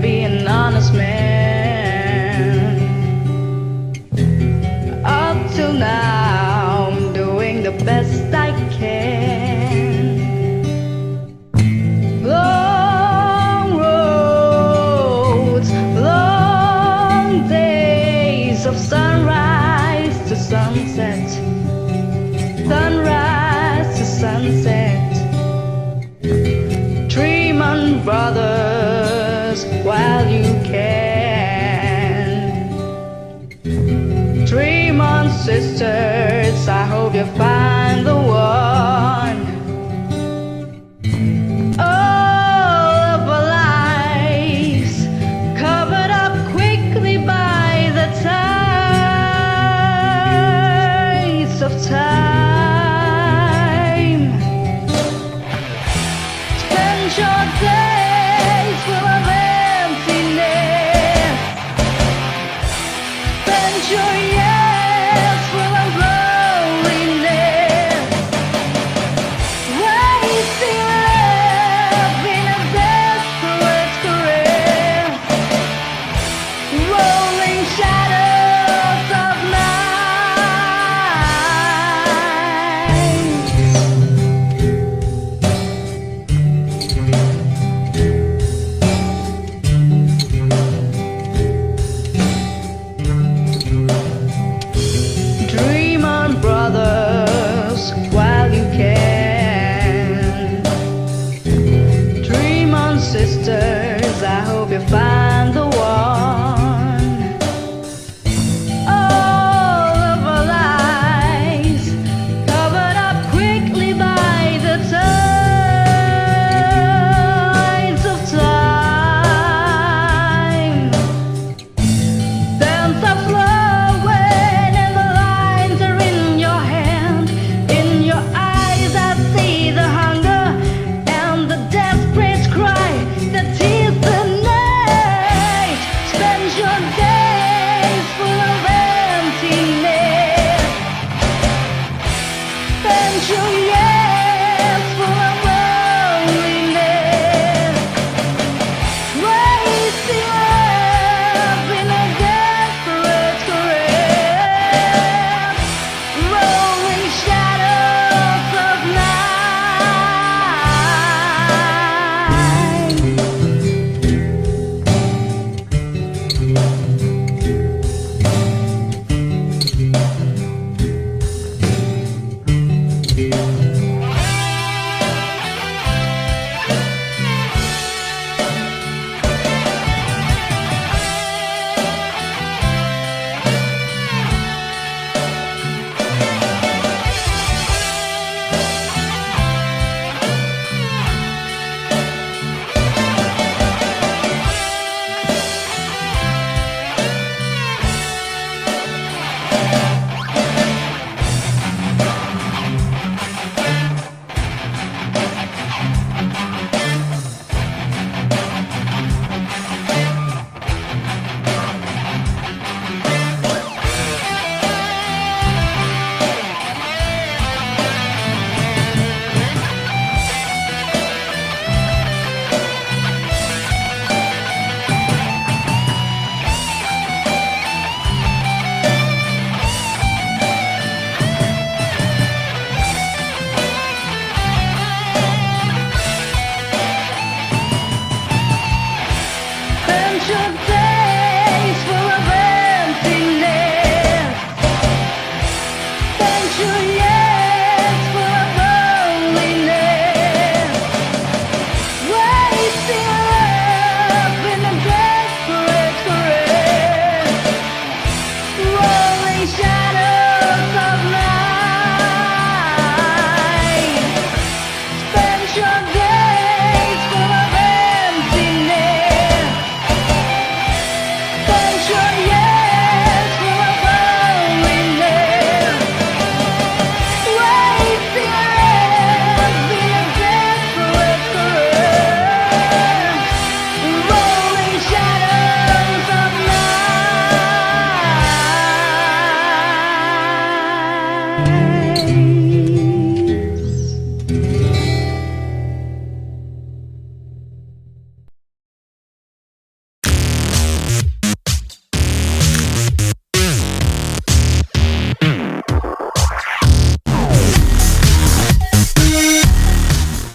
be an honest man. Up till now, I'm doing the best I can. Long roads, long days of sunrise to sunset, sunrise to sunset. Dream on, brothers, while you can. Dream on, sisters, I hope you find the one. All of our lives covered up quickly by the tides of time. Spend your days full of emptiness. Spend your years full of loneliness. Wasting love in a desperate career. Rolling shadows of night. Dream on, brothers, while you can. Dream on, sisters, I hope you find